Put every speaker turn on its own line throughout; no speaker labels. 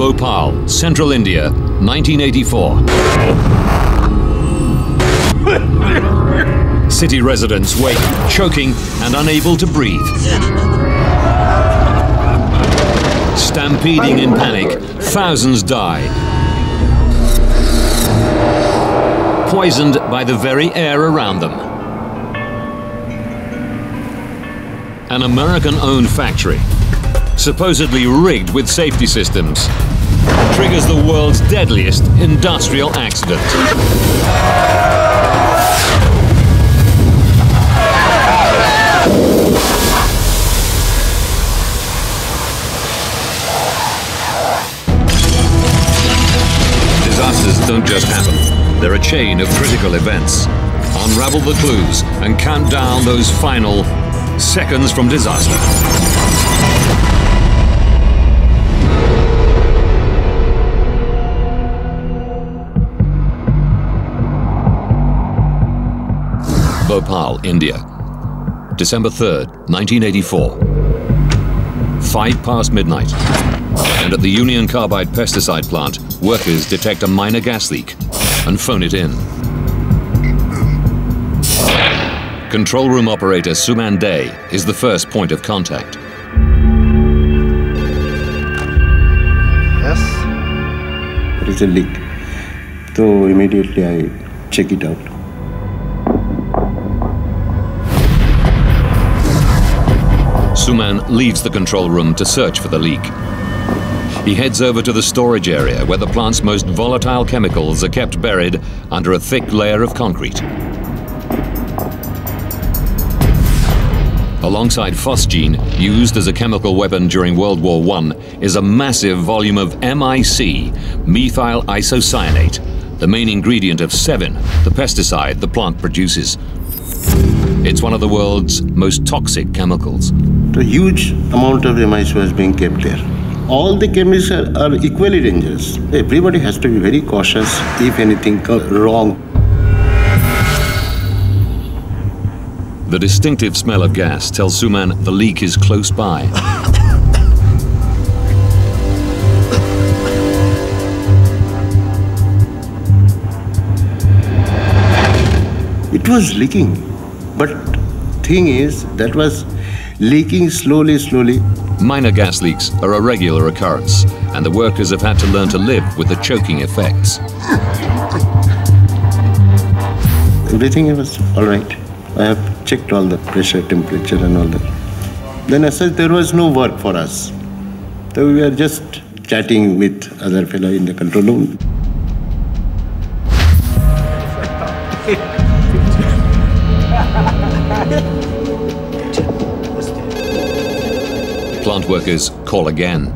Bhopal, Central India, 1984. City residents wake, choking and unable to breathe. Stampeding in panic, thousands die. Poisoned by the very air around them. An American-owned factory, supposedly rigged with safety systems, triggers the world's deadliest industrial accident. Disasters don't just happen. They're a chain of critical events. Unravel the clues and count down those final seconds from disaster. Bhopal, India, December 3rd, 1984. 5 past midnight, and at the Union Carbide pesticide plant, workers detect a minor gas leak and phone it in. Control room operator Suman Day is the first point of contact.
Yes? There is a leak. So immediately I check it out.
Suman leaves the control room to search for the leak. He heads over to the storage area where the plant's most volatile chemicals are kept buried under a thick layer of concrete. Alongside phosgene, used as a chemical weapon during World War I, is a massive volume of MIC, methyl isocyanate, the main ingredient of Sevin, the pesticide the plant produces. It's one of the world's most toxic chemicals.
A huge amount of MIC was being kept there. All the chemicals are equally dangerous. Everybody has to be very cautious if anything goes wrong.
The distinctive smell of gas tells Suman the leak is close by.
It was leaking, but thing is, that was leaking slowly.
Minor gas leaks are a regular occurrence, and the workers have had to learn to live with the choking effects.
Everything was all right. I have checked all the pressure, temperature and all that. Then as such, there was no work for us. So we were just chatting with other fellow in the control room.
Plant workers call again.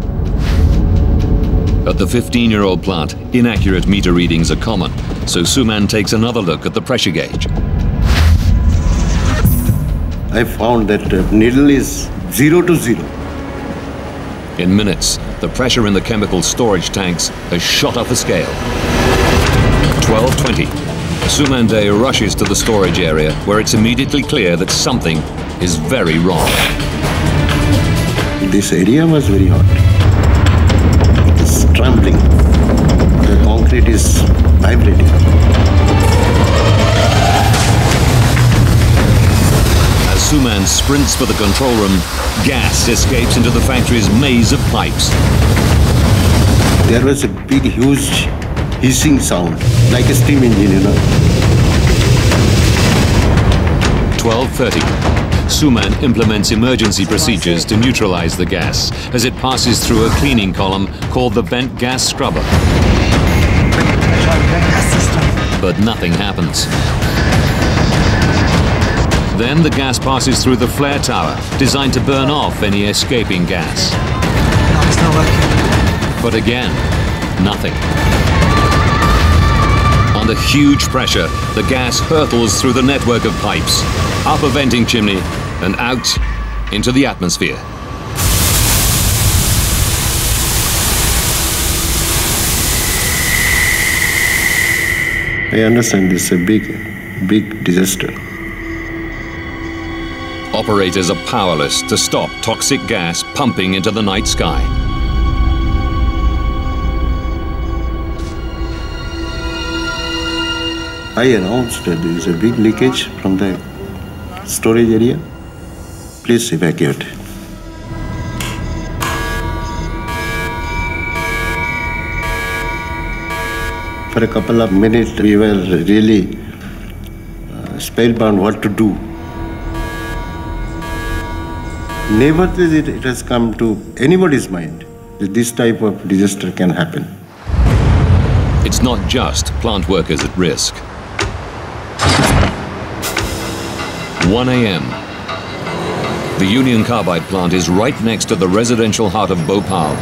At the 15-year-old plant, inaccurate meter readings are common, so Suman takes another look at the pressure gauge.
I found that needle is 0 to 0.
In minutes, the pressure in the chemical storage tanks has shot off a scale. 12:20. Suman Day rushes to the storage area, where it's immediately clear that something is very wrong.
This area was very hot. It is trembling. The concrete is vibrating.
As Suman sprints for the control room, gas escapes into the factory's maze of pipes.
There was a big, huge hissing sound, like a steam engine, you know.
12:30. Suman implements emergency procedures to neutralize the gas as it passes through a cleaning column called the vent gas scrubber. But nothing happens. Then the gas passes through the flare tower, designed to burn off any escaping gas.
No, it's not working.
But again, nothing. Under huge pressure, the gas hurtles through the network of pipes, up a venting chimney, and out into the atmosphere.
I understand this is a big disaster.
Operators are powerless to stop toxic gas pumping into the night sky.
I announced that there is a big leakage from the storage area. Please evacuate. For a couple of minutes, we were really spellbound what to do. Never did it has come to anybody's mind that this type of disaster can happen.
It's not just plant workers at risk. 1 a.m. The Union Carbide plant is right next to the residential heart of Bhopal,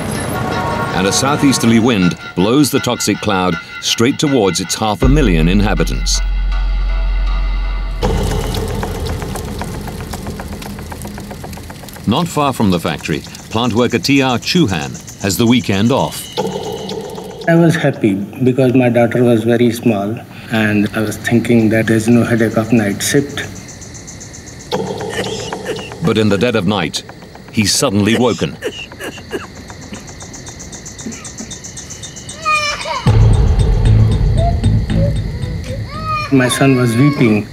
and a southeasterly wind blows the toxic cloud straight towards its 500,000 inhabitants. Not far from the factory, plant worker T.R. Chauhan has the weekend off.
I was happy because my daughter was very small and I was thinking that there's no headache of night shift.
But in the dead of night, he's suddenly woken.
My son was weeping.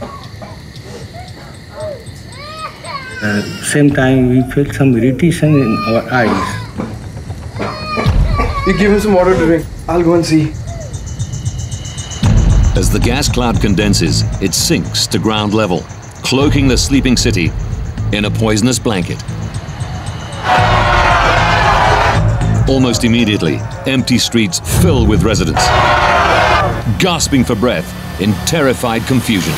At the same time, we felt some irritation in our eyes.
You give him some water to drink. I'll go and see.
As the gas cloud condenses, it sinks to ground level, cloaking the sleeping city in a poisonous blanket. Almost immediately, empty streets fill with residents, gasping for breath in terrified confusion.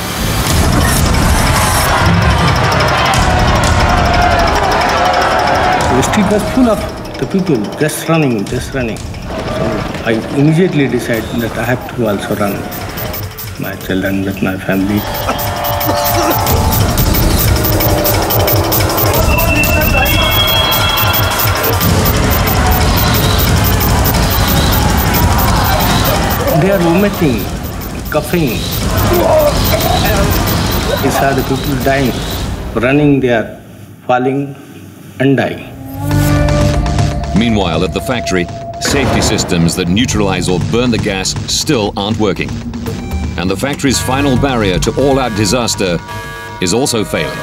The street was full of the people just running, just running. So I immediately decided that I have to also run my children with my family. They are vomiting, coughing. I saw the people dying, running, they are falling and dying.
Meanwhile, at the factory, safety systems that neutralize or burn the gas still aren't working. And the factory's final barrier to all-out disaster is also failing.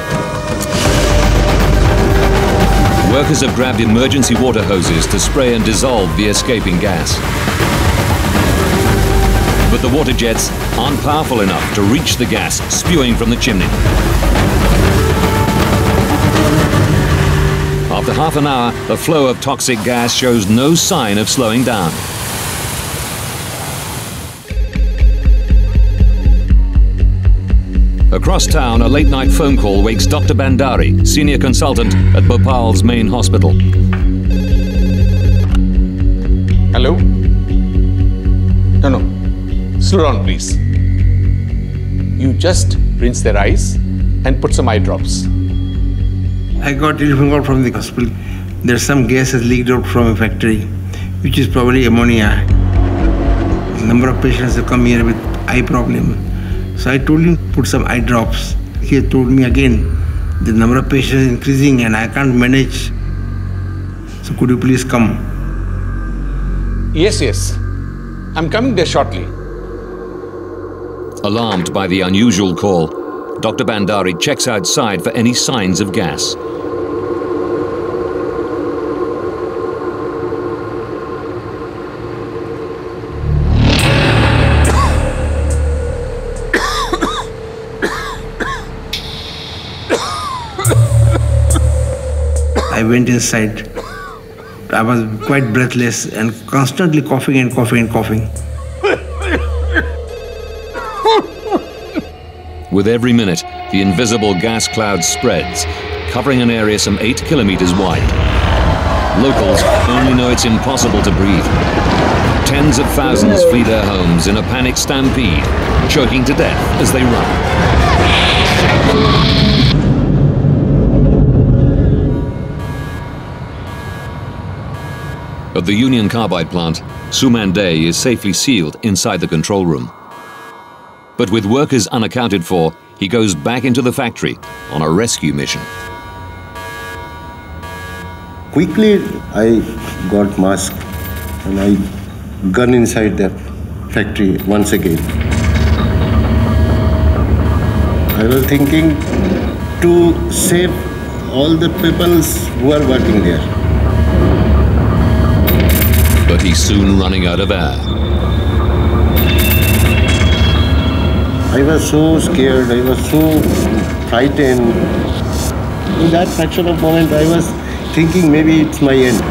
Workers have grabbed emergency water hoses to spray and dissolve the escaping gas. But the water jets aren't powerful enough to reach the gas spewing from the chimney. After half an hour, the flow of toxic gas shows no sign of slowing down. Across town, a late-night phone call wakes Dr. Bandari, senior consultant at Bhopal's main hospital.
Hello? No. Slow down, please. You just rinse their eyes and put some eye drops.
I got telephone call from the hospital. There's some gas has leaked out from a factory, which is probably ammonia. The number of patients have come here with eye problem. So I told him put some eye drops. He told me again, the number of patients is increasing and I can't manage. So could you please come?
Yes. I'm coming there shortly.
Alarmed by the unusual call, Dr. Bandari checks outside for any signs of gas.
I went inside. I was quite breathless and constantly coughing and coughing.
With every minute, the invisible gas cloud spreads, covering an area some 8 kilometers wide. Locals only know it's impossible to breathe. Tens of thousands flee their homes in a panic stampede, choking to death as they run. At the Union Carbide plant, Suman Day is safely sealed inside the control room. But with workers unaccounted for, he goes back into the factory on a rescue mission.
Quickly, I got mask and I gun inside the factory once again. I was thinking to save all the people who are working there.
But he's soon running out of air.
I was so scared, I was so frightened. In that fraction of moment, I was thinking maybe it's my end.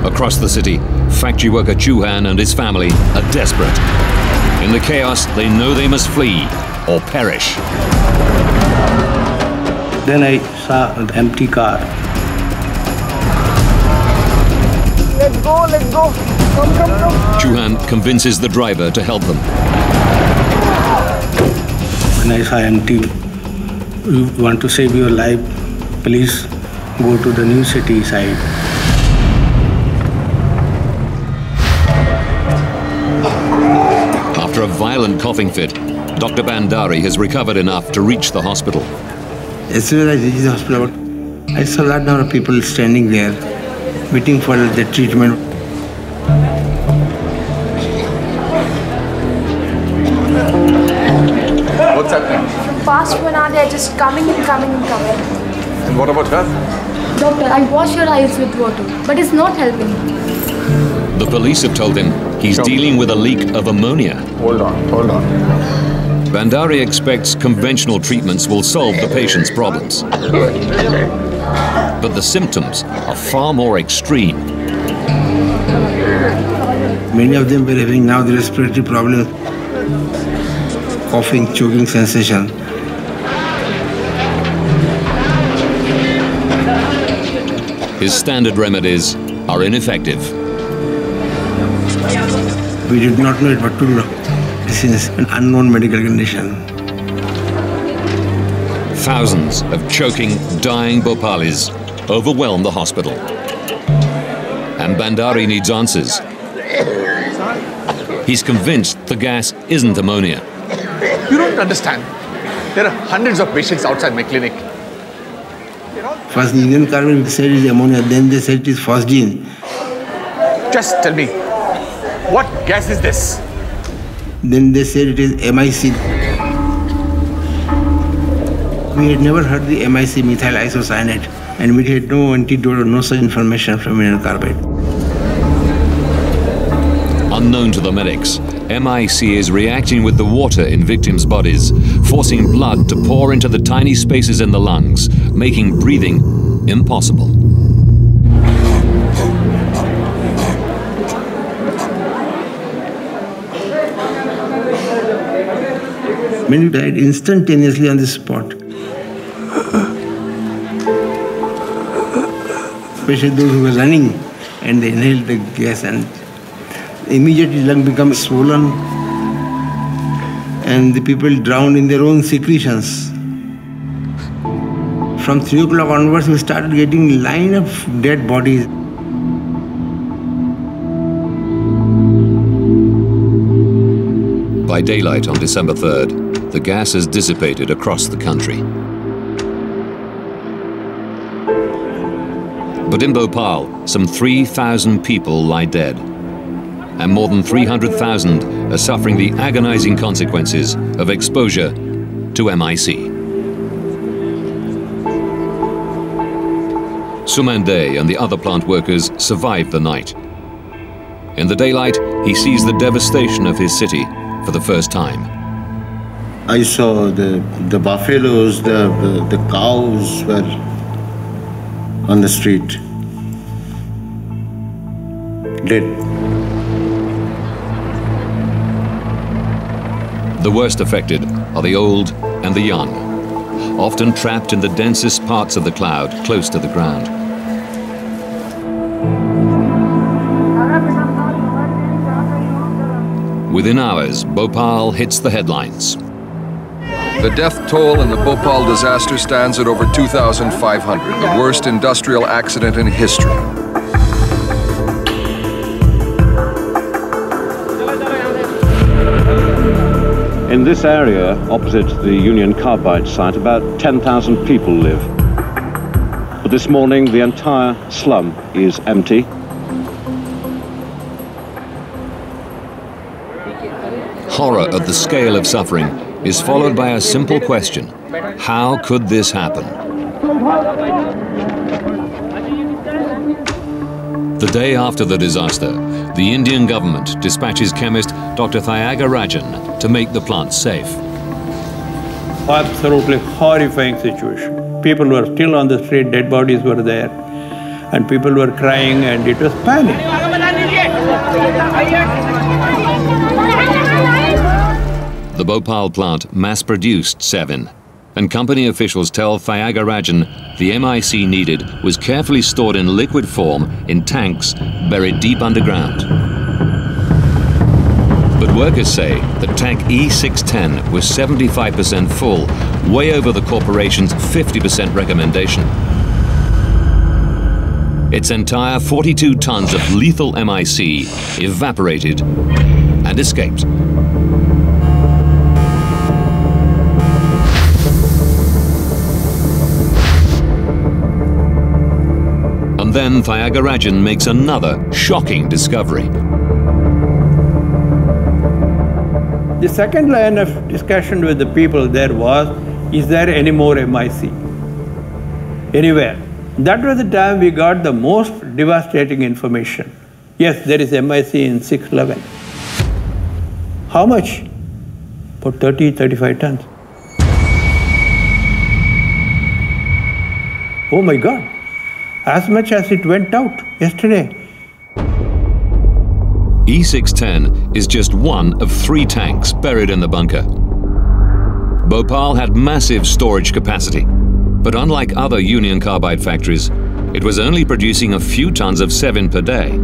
Across the city, factory worker Chauhan and his family are desperate. In the chaos, they know they must flee or perish.
Then I saw an empty car.
Let's go, let's go. Come.
Chauhan convinces the driver to help them.
When I saw empty, you want to save your life, please go to the new city side.
After a violent coughing fit, Dr. Bandari has recovered enough to reach the hospital.
As soon as I reached the hospital, I saw a lot number of people standing there, waiting for the treatment.
What's happening?
From past 1 hour, they're just coming and coming and coming.
And what about her?
Doctor, I wash your eyes with water, but it's not helping.
The police have told him he's dealing with a leak of ammonia.
Hold on.
Bandari expects conventional treatments will solve the patient's problems. But the symptoms are far more extreme.
Many of them were having now the respiratory problems, coughing, choking sensation.
His standard remedies are ineffective.
We did not know what to do. This is an unknown medical condition.
Thousands of choking, dying Bhopalis overwhelm the hospital. And Bandari needs answers. He's convinced the gas isn't ammonia.
You don't understand. There are hundreds of patients outside my clinic.
First, the Indian carbon said it is ammonia, then they said it is phosgene.
Just tell me, what gas is this?
Then they said it is MIC. We had never heard the MIC, methyl isocyanate, and we had no antidote or no such information from mineral carbide.
Unknown to the medics, MIC is reacting with the water in victims' bodies, forcing blood to pour into the tiny spaces in the lungs, making breathing impossible.
Many died instantaneously on the spot. Especially those who were running and they inhaled the gas, and immediately lung becomes swollen and the people drowned in their own secretions. From 3 o'clock onwards, we started getting line of dead bodies.
By daylight on December 3rd, the gas has dissipated across the country. But in Bhopal, some 3,000 people lie dead. And more than 300,000 are suffering the agonizing consequences of exposure to MIC. Sumande and the other plant workers survive the night. In the daylight, he sees the devastation of his city for the first time.
I saw the buffaloes, the cows were on the street, dead.
The worst affected are the old and the young, often trapped in the densest parts of the cloud close to the ground. Within hours, Bhopal hits the headlines.
The death toll in the Bhopal disaster stands at over 2,500, the worst industrial accident in history.
In this area, opposite the Union Carbide site, about 10,000 people live. But this morning, the entire slum is empty.
horror at the scale of suffering is followed by a simple question: how could this happen? The day after the disaster, the Indian government dispatches chemist Dr. Thiagarajan to make the plant safe.
Absolutely horrifying situation. People were still on the street, dead bodies were there, and people were crying, and it was panic.
The Bhopal plant mass-produced Sevin, and company officials tell Thiagarajan the MIC needed was carefully stored in liquid form in tanks buried deep underground. But workers say that tank E610 was 75% full, way over the corporation's 50% recommendation. Its entire 42 tons of lethal MIC evaporated and escaped. And then Thiagarajan makes another shocking discovery.
The second line of discussion with the people there was, is there any more MIC anywhere? That was the time we got the most devastating information. Yes, there is MIC in 611. How much? About 30, 35 tons. Oh my God, as much as it went out yesterday.
E610 is just one of 3 tanks buried in the bunker. Bhopal had massive storage capacity, but unlike other Union Carbide factories, it was only producing a few tons of Sevin per day.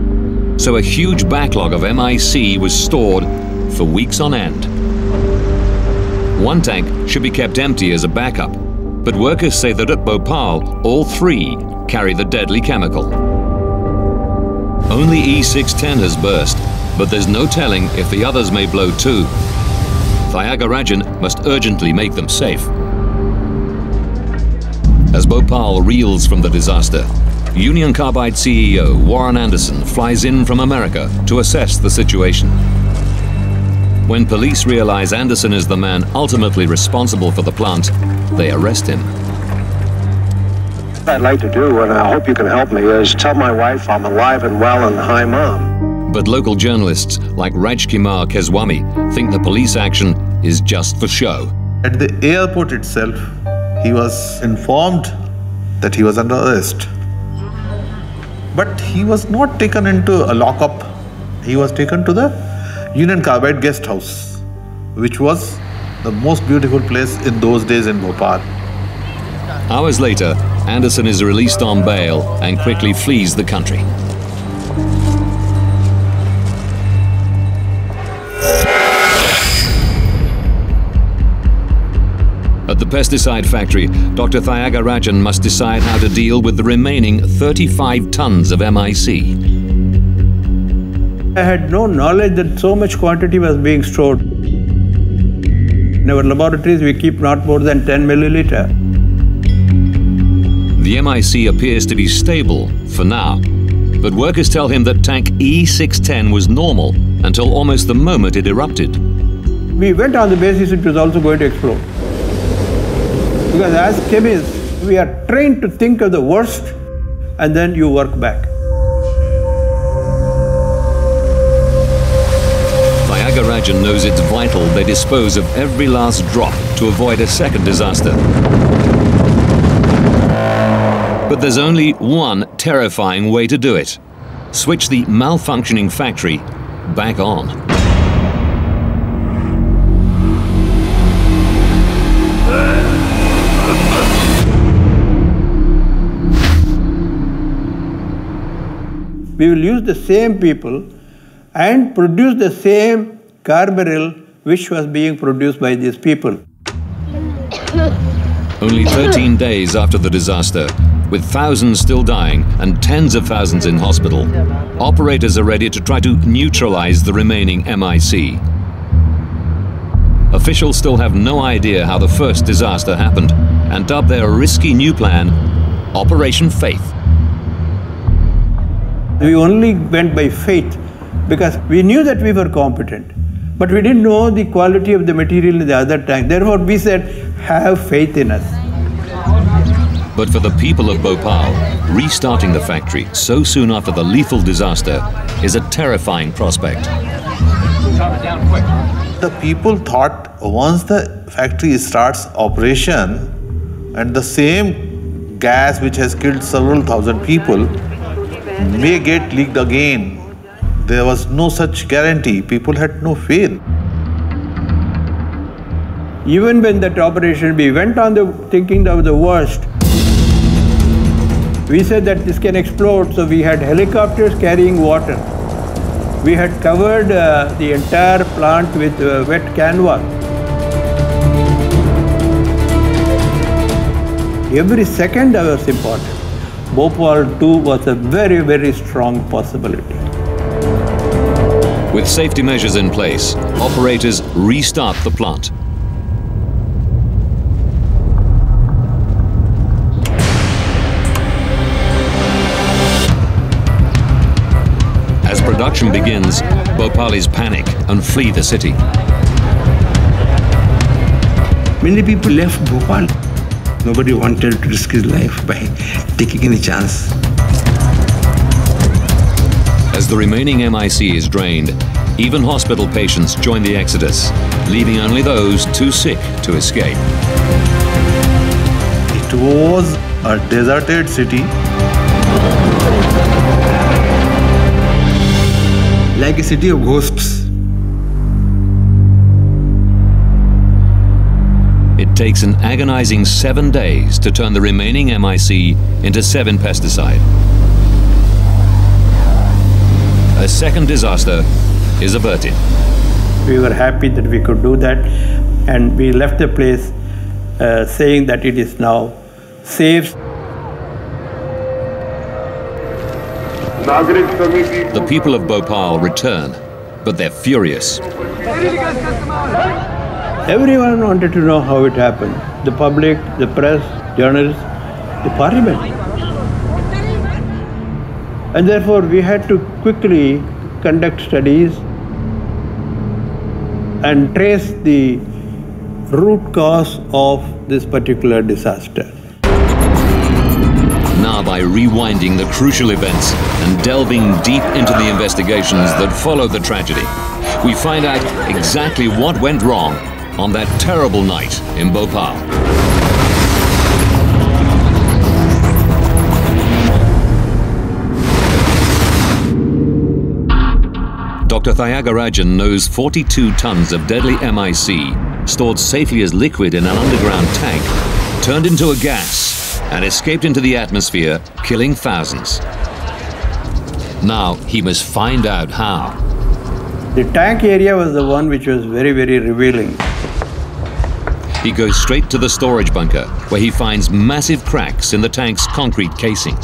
So a huge backlog of MIC was stored for weeks on end. One tank should be kept empty as a backup, but workers say that at Bhopal, all 3 carry the deadly chemical. Only E610 has burst, but there's no telling if the others may blow too. Thiagarajan must urgently make them safe. As Bhopal reels from the disaster, Union Carbide CEO Warren Anderson flies in from America to assess the situation. When police realize Anderson is the man ultimately responsible for the plant, they arrest him.
What I'd like to do, and I hope you can help me, is tell my wife I'm alive and well and hi, Mom.
But local journalists like Rajkumar Keswami think the police action is just for show.
At the airport itself, he was informed that he was under arrest. But he was not taken into a lockup. He was taken to the Union Carbide guest house, which was the most beautiful place in those days in Bhopal.
Hours later, Anderson is released on bail and quickly flees the country. At the pesticide factory, Dr. Thiagarajan must decide how to deal with the remaining 35 tons of MIC.
I had no knowledge that so much quantity was being stored. In our laboratories, we keep not more than 10 milliliter.
The MIC appears to be stable for now, but workers tell him that tank E610 was normal until almost the moment it erupted.
We went on the basis it was also going to explode. Because as chemists, we are trained to think of the worst and then you work back.
Thiagarajan knows it's vital they dispose of every last drop to avoid a second disaster. But there's only one terrifying way to do it: switch the malfunctioning factory back on.
We will use the same people and produce the same carbaryl which was being produced by these people.
Only 13 days after the disaster, with thousands still dying and tens of thousands in hospital, operators are ready to try to neutralize the remaining MIC. Officials still have no idea how the first disaster happened and dub their risky new plan Operation Faith.
We only went by faith because we knew that we were competent. But we didn't know the quality of the material in the other tank. Therefore, we said, have faith in us.
But for the people of Bhopal, restarting the factory so soon after the lethal disaster is a terrifying prospect.
The people thought once the factory starts operation and the same gas which has killed several thousand people may get leaked again. There was no such guarantee. People had no faith.
Even when that operation, we went on thinking of the worst. We said that this can explode, so we had helicopters carrying water. We had covered the entire plant with wet canvas. Every second was important. Bhopal too was a very, very strong possibility.
With safety measures in place, operators restart the plant. As production begins, Bhopalis panic and flee the city.
Many people left Bhopal. Nobody wanted to risk his life by taking any chance.
As the remaining MIC is drained, even hospital patients join the exodus, leaving only those too sick to escape.
It was a deserted city.
Like a city of ghosts.
It takes an agonizing 7 days to turn the remaining MIC into 7 pesticide. A second disaster is averted.
We were happy that we could do that, and we left the place saying that it is now safe.
The people of Bhopal return, but they're furious.
Everyone wanted to know how it happened. The public, the press, journalists, the parliament. And therefore we had to quickly conduct studies and trace the root cause of this particular disaster.
Now, by rewinding the crucial events and delving deep into the investigations that followed the tragedy, we find out exactly what went wrong on that terrible night in Bhopal. Dr. Thyagarajan knows 42 tons of deadly MIC, stored safely as liquid in an underground tank, turned into a gas and escaped into the atmosphere, killing thousands. Now he must find out how.
The tank area was the one which was very, very revealing.
He goes straight to the storage bunker, where he finds massive cracks in the tank's concrete casing.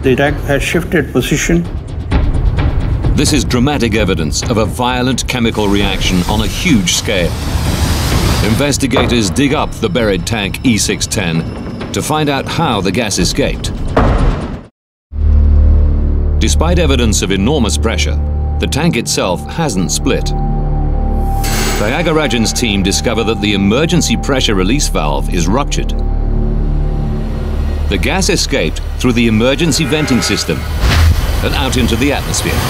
The tank has shifted position.
This is dramatic evidence of a violent chemical reaction on a huge scale. Investigators dig up the buried tank E610 to find out how the gas escaped. Despite evidence of enormous pressure, the tank itself hasn't split. Thyagarajan's team discover that the emergency pressure release valve is ruptured. The gas escaped through the emergency venting system and out into the atmosphere.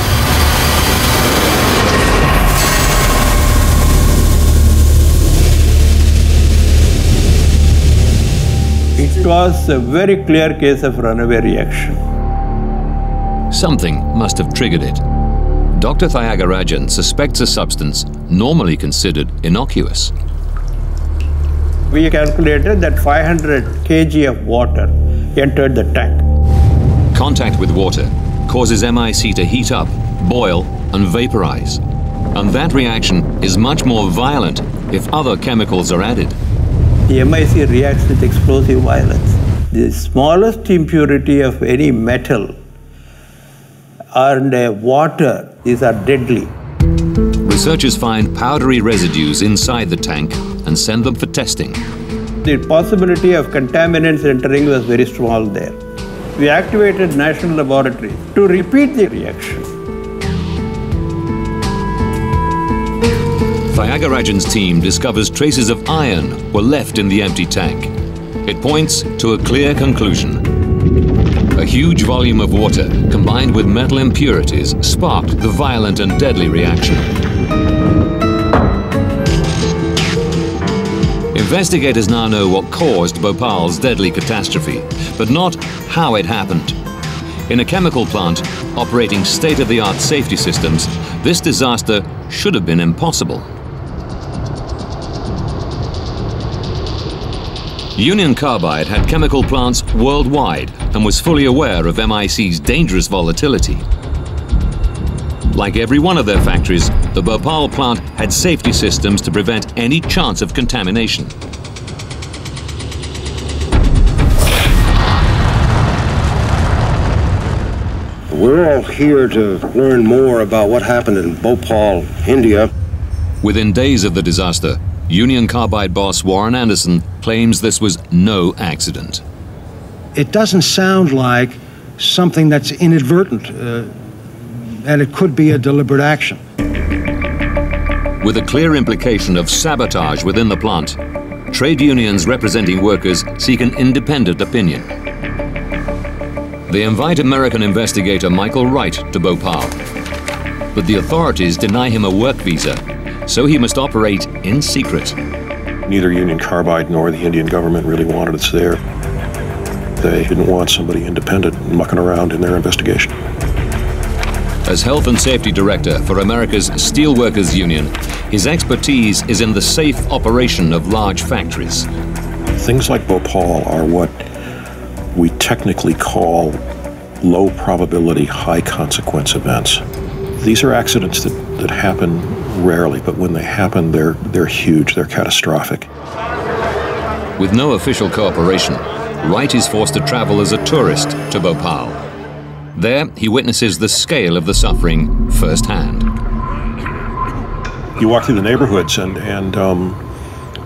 It was a very clear case of runaway reaction.
Something must have triggered it. Dr. Thyagarajan suspects a substance normally considered innocuous.
We calculated that 500 kg of water entered the tank.
Contact with water causes MIC to heat up, boil, and vaporize. And that reaction is much more violent if other chemicals are added.
The MIC reacts with explosive violence. The smallest impurity of any metal and water, these are deadly.
Researchers find powdery residues inside the tank and send them for testing.
The possibility of contaminants entering was very small there. We activated national laboratories to repeat the reaction.
Thiagarajan's team discovers traces of iron were left in the empty tank. It points to a clear conclusion. A huge volume of water combined with metal impurities sparked the violent and deadly reaction. Investigators now know what caused Bhopal's deadly catastrophe, but not how it happened. In a chemical plant operating state-of-the-art safety systems, this disaster should have been impossible. Union Carbide had chemical plants worldwide and was fully aware of MIC's dangerous volatility. Like every one of their factories, the Bhopal plant had safety systems to prevent any chance of contamination.
We're all here to learn more about what happened in Bhopal, India.
Within days of the disaster, Union Carbide boss Warren Anderson claims this was no accident.
It doesn't sound like something that's inadvertent, and it could be a deliberate action.
With a clear implication of sabotage within the plant, trade unions representing workers seek an independent opinion. They invite American investigator Michael Wright to Bhopal, but the authorities deny him a work visa, so he must operate in secret.
Neither Union Carbide nor the Indian government really wanted us there. They didn't want somebody independent mucking around in their investigation.
As Health and Safety Director for America's Steelworkers Union, his expertise is in the safe operation of large factories.
Things like Bhopal are what we technically call low probability, high consequence events. These are accidents that happen rarely, but when they happen, they're huge, they're catastrophic.
With no official cooperation, Wright is forced to travel as a tourist to Bhopal. There, he witnesses the scale of the suffering firsthand.
You walk through the neighborhoods and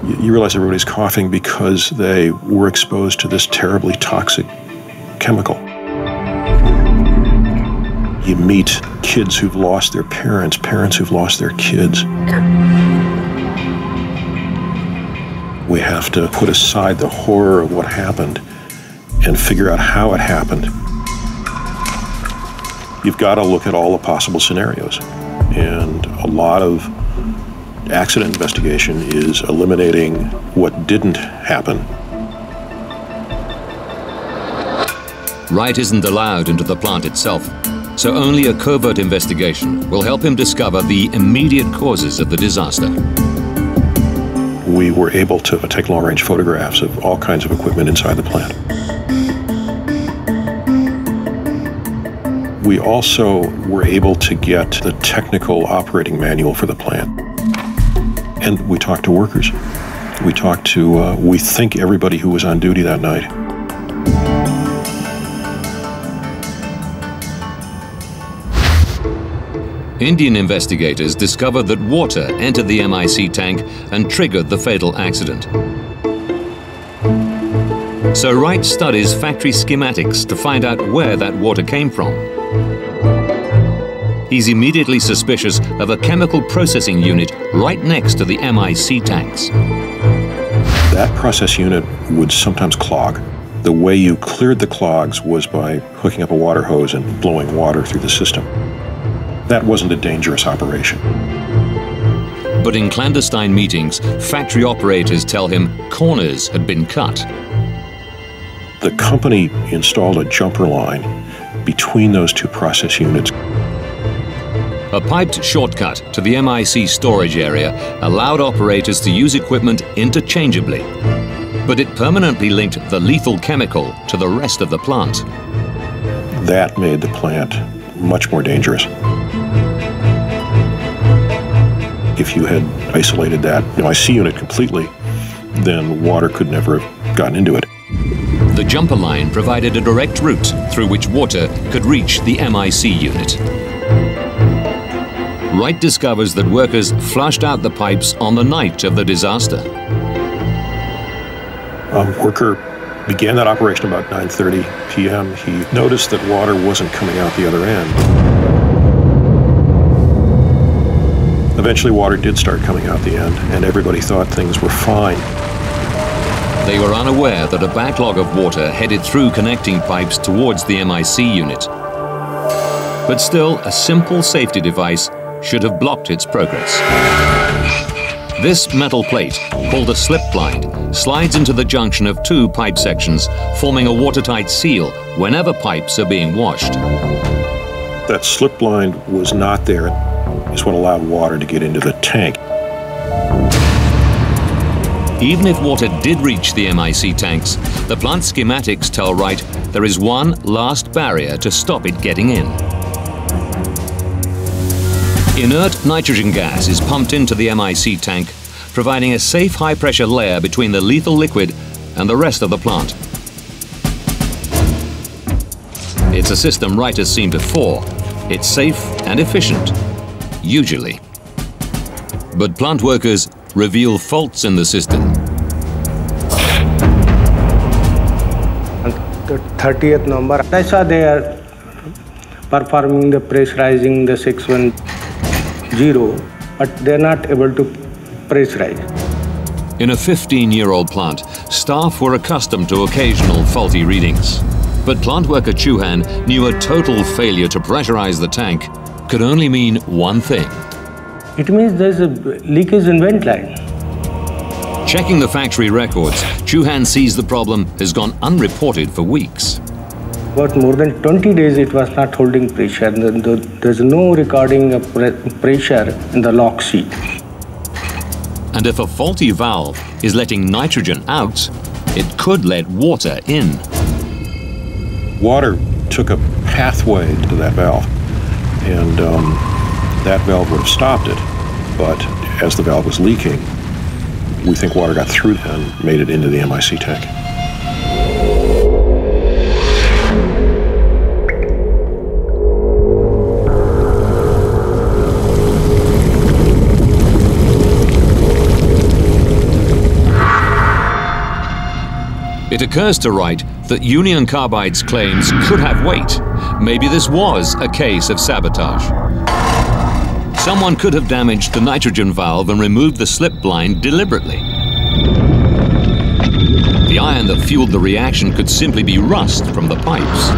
you realize everybody's coughing because they were exposed to this terribly toxic chemical. You meet kids who've lost their parents, parents who've lost their kids. We have to put aside the horror of what happened and figure out how it happened. You've got to look at all the possible scenarios. And a lot of accident investigation is eliminating what didn't happen.
Wright isn't allowed into the plant itself, so only a covert investigation will help him discover the immediate causes of the disaster.
We were able to take long-range photographs of all kinds of equipment inside the plant. We also were able to get the technical operating manual for the plant. And we talked to workers. We talked to, we think, everybody who was on duty that night.
Indian investigators discovered that water entered the MIC tank and triggered the fatal accident. So Wright studies factory schematics to find out where that water came from. He's immediately suspicious of a chemical processing unit right next to the MIC tanks.
That process unit would sometimes clog. The way you cleared the clogs was by hooking up a water hose and blowing water through the system. That wasn't a dangerous operation.
But in clandestine meetings, factory operators tell him corners had been cut.
The company installed a jumper line between those two process units.
A piped shortcut to the MIC storage area allowed operators to use equipment interchangeably, but it permanently linked the lethal chemical to the rest of the plant.
That made the plant much more dangerous. If you had isolated that MIC unit completely, then water could never have gotten into it.
The jumper line provided a direct route through which water could reach the MIC unit. Wright discovers that workers flushed out the pipes on the night of the disaster.
A worker began that operation about 9:30 p.m. He noticed that water wasn't coming out the other end. Eventually water did start coming out the end, and everybody thought things were fine.
They were unaware that a backlog of water headed through connecting pipes towards the MIC unit. But still, a simple safety device should have blocked its progress. This metal plate, called a slip blind, slides into the junction of two pipe sections, forming a watertight seal whenever pipes are being washed.
That slip blind was not there, is what allowed water to get into the tank.
Even if water did reach the MIC tanks, the plant schematics tell Wright there is one last barrier to stop it getting in. Inert nitrogen gas is pumped into the MIC tank, providing a safe high-pressure layer between the lethal liquid and the rest of the plant. It's a system Wright has seen before. It's safe and efficient, usually. But plant workers reveal faults in the system.
The 30th number, I saw they are performing the pressurizing the 610, but they're not able to pressurize.
In a 15-year-old plant, staff were accustomed to occasional faulty readings. But plant worker Chauhan knew a total failure to pressurize the tank could only mean one thing.
It means there's a leakage in vent line.
Checking the factory records, Chauhan sees the problem has gone unreported for weeks.
About more than 20 days it was not holding pressure. There's no recording of pressure in the lock sheet.
And if a faulty valve is letting nitrogen out, it could let water in.
Water took a pathway to that valve, and that valve would have stopped it. But as the valve was leaking, we think water got through and made it into the MIC tank.
It occurs to Wright that Union Carbide's claims could have weight. Maybe this was a case of sabotage. Someone could have damaged the nitrogen valve and removed the slip blind deliberately. The iron that fueled the reaction could simply be rust from the pipes.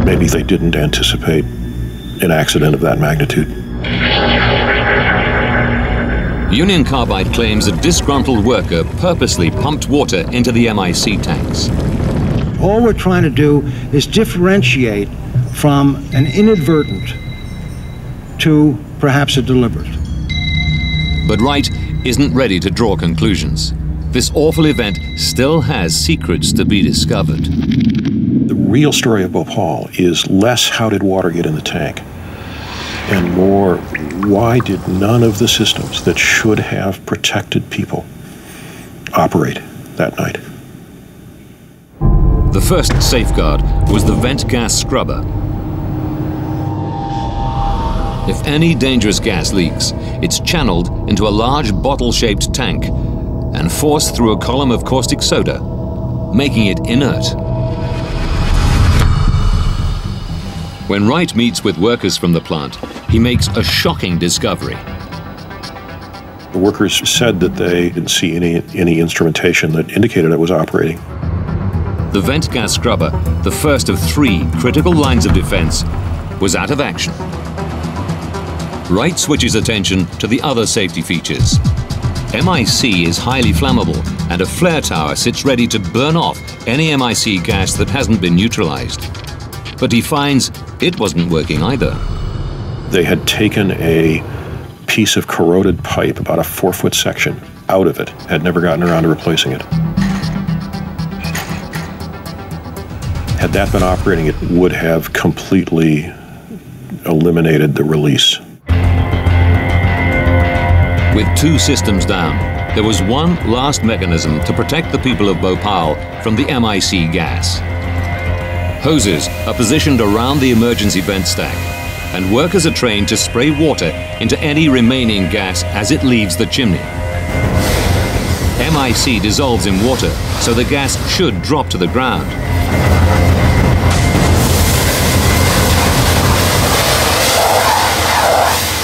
Maybe they didn't anticipate an accident of that magnitude.
Union Carbide claims a disgruntled worker purposely pumped water into the MIC tanks.
All we're trying to do is differentiate from an inadvertent to perhaps a deliberate.
But Wright isn't ready to draw conclusions. This awful event still has secrets to be discovered.
The real story of Bhopal is less how did water get in the tank, and more why did none of the systems that should have protected people operate that night.
The first safeguard was the vent gas scrubber. If any dangerous gas leaks, it's channeled into a large bottle-shaped tank and forced through a column of caustic soda, making it inert. When Wright meets with workers from the plant, he makes a shocking discovery.
The workers said that they didn't see any instrumentation that indicated it was operating.
The vent gas scrubber, the first of 3 critical lines of defense, was out of action. Wright switches attention to the other safety features. MIC is highly flammable, and a flare tower sits ready to burn off any MIC gas that hasn't been neutralized. But he finds it wasn't working either.
They had taken a piece of corroded pipe, about a 4-foot section, out of it, had never gotten around to replacing it. Had that been operating, it would have completely eliminated the release.
With 2 systems down, there was one last mechanism to protect the people of Bhopal from the MIC gas. Hoses are positioned around the emergency vent stack, and workers are trained to spray water into any remaining gas as it leaves the chimney. MIC dissolves in water, so the gas should drop to the ground.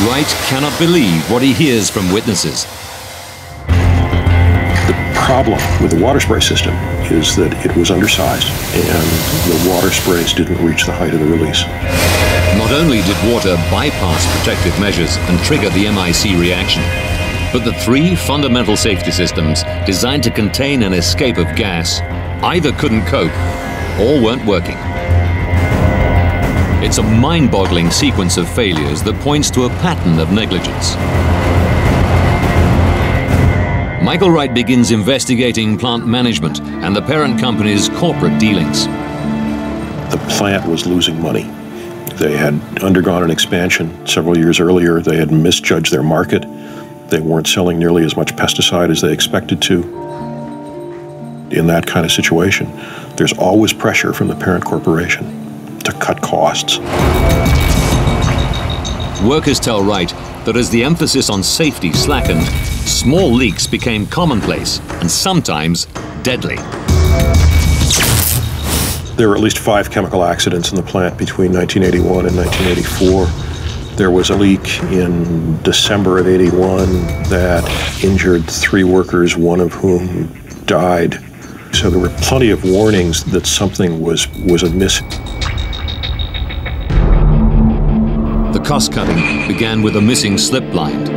Wright cannot believe what he hears from witnesses.
The problem with the water spray system is that it was undersized and the water sprays didn't reach the height of the release.
Not only did water bypass protective measures and trigger the MIC reaction, but the three fundamental safety systems designed to contain an escape of gas either couldn't cope or weren't working. It's a mind-boggling sequence of failures that points to a pattern of negligence. Michael Wright begins investigating plant management and the parent company's corporate dealings.
The plant was losing money. They had undergone an expansion several years earlier. They had misjudged their market. They weren't selling nearly as much pesticide as they expected to. In that kind of situation, there's always pressure from the parent corporation to cut costs.
Workers tell Wright that as the emphasis on safety slackened, small leaks became commonplace and sometimes deadly.
There were at least 5 chemical accidents in the plant between 1981 and 1984. There was a leak in December of '81 that injured 3 workers, one of whom died. So there were plenty of warnings that something was amiss.
The cost-cutting began with a missing slip blind.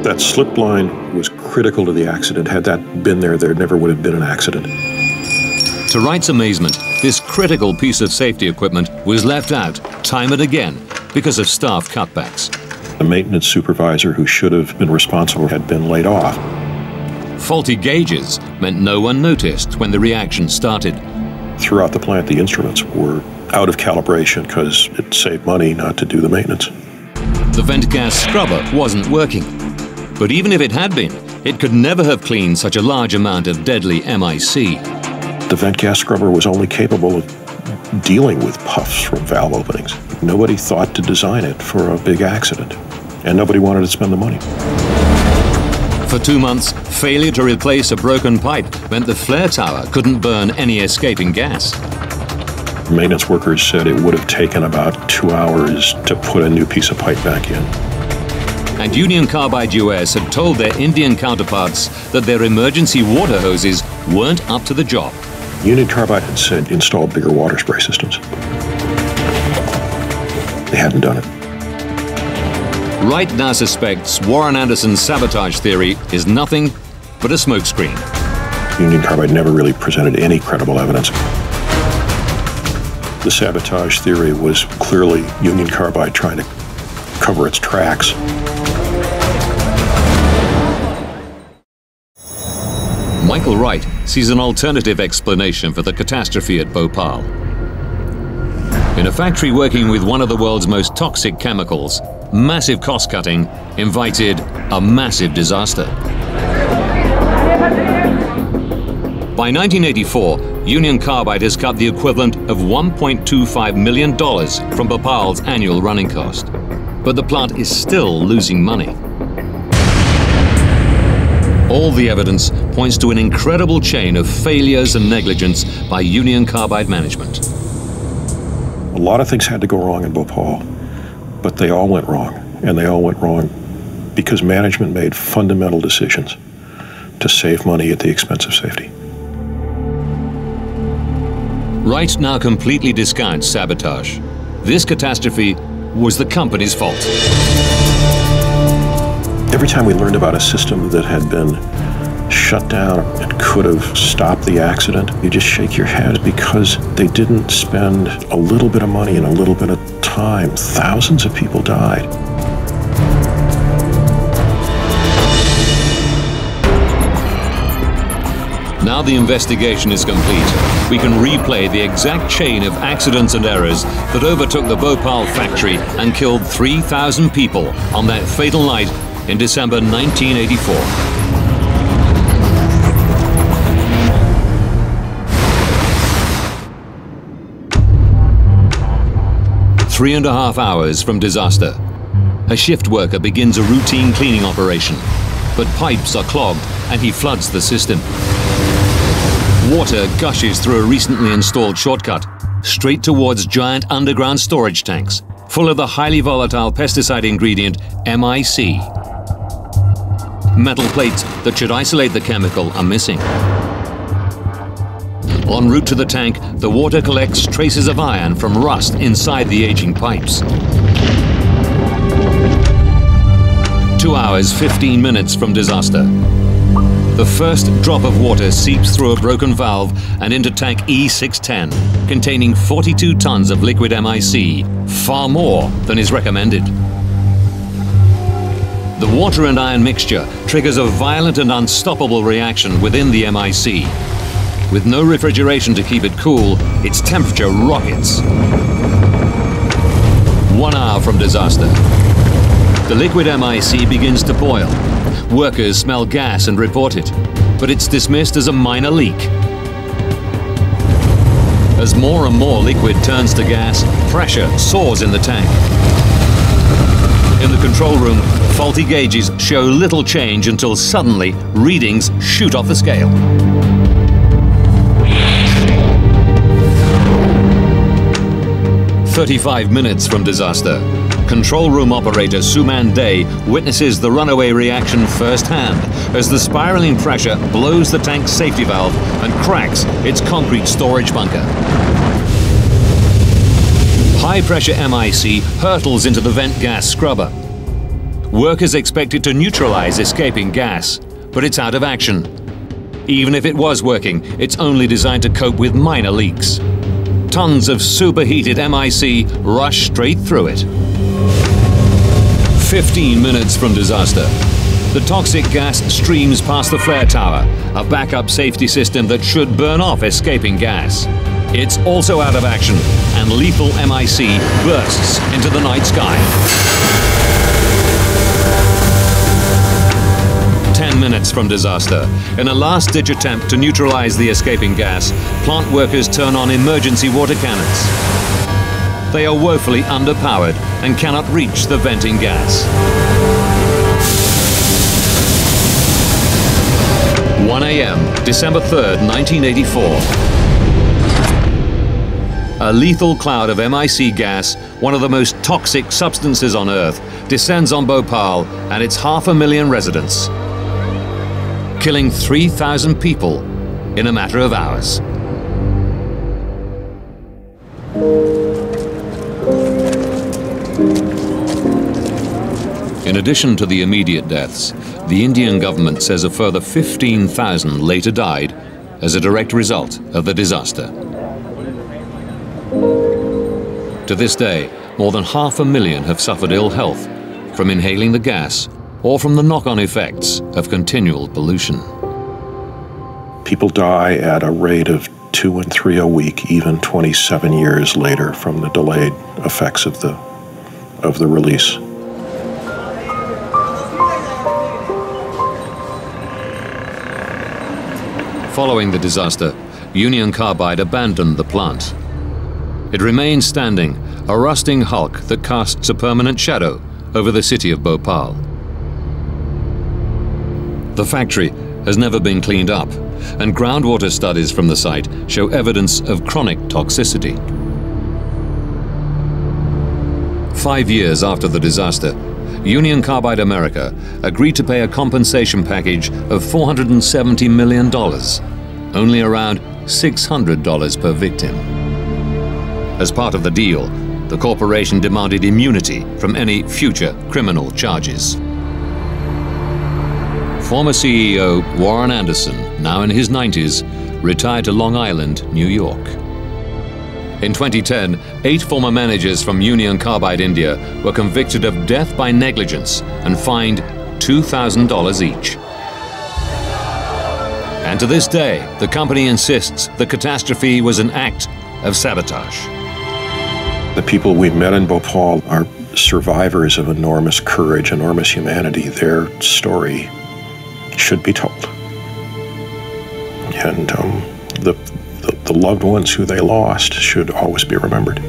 That slip blind was critical to the accident. Had that been there, there never would have been an accident.
To Wright's amazement, this critical piece of safety equipment was left out time and again because of staff cutbacks.
The maintenance supervisor who should have been responsible had been laid off.
Faulty gauges meant no one noticed when the reaction started.
Throughout the plant, the instruments were out of calibration because it saved money not to do the maintenance.
The vent gas scrubber wasn't working. But even if it had been, it could never have cleaned such a large amount of deadly MIC.
The vent gas scrubber was only capable of dealing with puffs from valve openings. Nobody thought to design it for a big accident, and nobody wanted to spend the money.
For 2 months, failure to replace a broken pipe meant the flare tower couldn't burn any escaping gas.
Maintenance workers said it would have taken about 2 hours to put a new piece of pipe back in.
And Union Carbide US had told their Indian counterparts that their emergency water hoses weren't up to the job.
Union Carbide had said install bigger water spray systems. They hadn't done it.
Wright now suspects Warren Anderson's sabotage theory is nothing but a smokescreen.
Union Carbide never really presented any credible evidence. The sabotage theory was clearly Union Carbide trying to cover its tracks.
Michael Wright sees an alternative explanation for the catastrophe at Bhopal. In a factory working with one of the world's most toxic chemicals, massive cost-cutting invited a massive disaster. By 1984, Union Carbide has cut the equivalent of $1.25 million from Bhopal's annual running cost. But the plant is still losing money. All the evidence points to an incredible chain of failures and negligence by Union Carbide management.
A lot of things had to go wrong in Bhopal, but they all went wrong. And they all went wrong because management made fundamental decisions to save money at the expense of safety.
Wright now completely discounts sabotage. This catastrophe was the company's fault.
Every time we learned about a system that had been shut down and could have stopped the accident, you just shake your head because they didn't spend a little bit of money and a little bit of time. Thousands of people died.
Now the investigation is complete. We can replay the exact chain of accidents and errors that overtook the Bhopal factory and killed 3,000 people on that fatal night in December 1984. Three and a half hours from disaster, a shift worker begins a routine cleaning operation, but pipes are clogged and he floods the system. Water gushes through a recently installed shortcut, straight towards giant underground storage tanks, full of the highly volatile pesticide ingredient MIC. Metal plates that should isolate the chemical are missing. En route to the tank, the water collects traces of iron from rust inside the aging pipes. 2 hours, 15 minutes from disaster. The first drop of water seeps through a broken valve and into tank E610, containing 42 tons of liquid MIC, far more than is recommended. The water and iron mixture triggers a violent and unstoppable reaction within the MIC. With no refrigeration to keep it cool, its temperature rockets. 1 hour from disaster. The liquid MIC begins to boil. Workers smell gas and report it, but it's dismissed as a minor leak. As more and more liquid turns to gas, pressure soars in the tank. In the control room, faulty gauges show little change until suddenly readings shoot off the scale. 35 minutes from disaster. Control room operator Suman Day witnesses the runaway reaction firsthand as the spiraling pressure blows the tank's safety valve and cracks its concrete storage bunker. High-pressure MIC hurtles into the vent gas scrubber. Workers expected to neutralize escaping gas, but it's out of action. Even if it was working, it's only designed to cope with minor leaks. Tons of superheated MIC rush straight through it. 15 minutes from disaster. The toxic gas streams past the flare tower, a backup safety system that should burn off escaping gas. It's also out of action, and lethal MIC bursts into the night sky. 10 minutes from disaster. In a last-ditch attempt to neutralize the escaping gas, plant workers turn on emergency water cannons. They are woefully underpowered and cannot reach the venting gas. 1 a.m., December 3rd, 1984. A lethal cloud of MIC gas, one of the most toxic substances on Earth, descends on Bhopal and its 500,000 residents, killing 3,000 people in a matter of hours. In addition to the immediate deaths, the Indian government says a further 15,000 later died as a direct result of the disaster. To this day, more than 500,000 have suffered ill health from inhaling the gas or from the knock-on effects of continual pollution.
People die at a rate of 2 and 3 a week, even 27 years later, from the delayed effects of the release.
Following the disaster, Union Carbide abandoned the plant. It remains standing, a rusting hulk that casts a permanent shadow over the city of Bhopal. The factory has never been cleaned up, and groundwater studies from the site show evidence of chronic toxicity. 5 years after the disaster, Union Carbide America agreed to pay a compensation package of $470 million, only around $600 per victim. As part of the deal, the corporation demanded immunity from any future criminal charges. Former CEO Warren Anderson, now in his 90s, retired to Long Island, New York. In 2010, 8 former managers from Union Carbide India were convicted of death by negligence and fined $2,000 each. And to this day, the company insists the catastrophe was an act of sabotage.
The people we met in Bhopal are survivors of enormous courage, enormous humanity. Their story should be told. And the loved ones who they lost should always be remembered.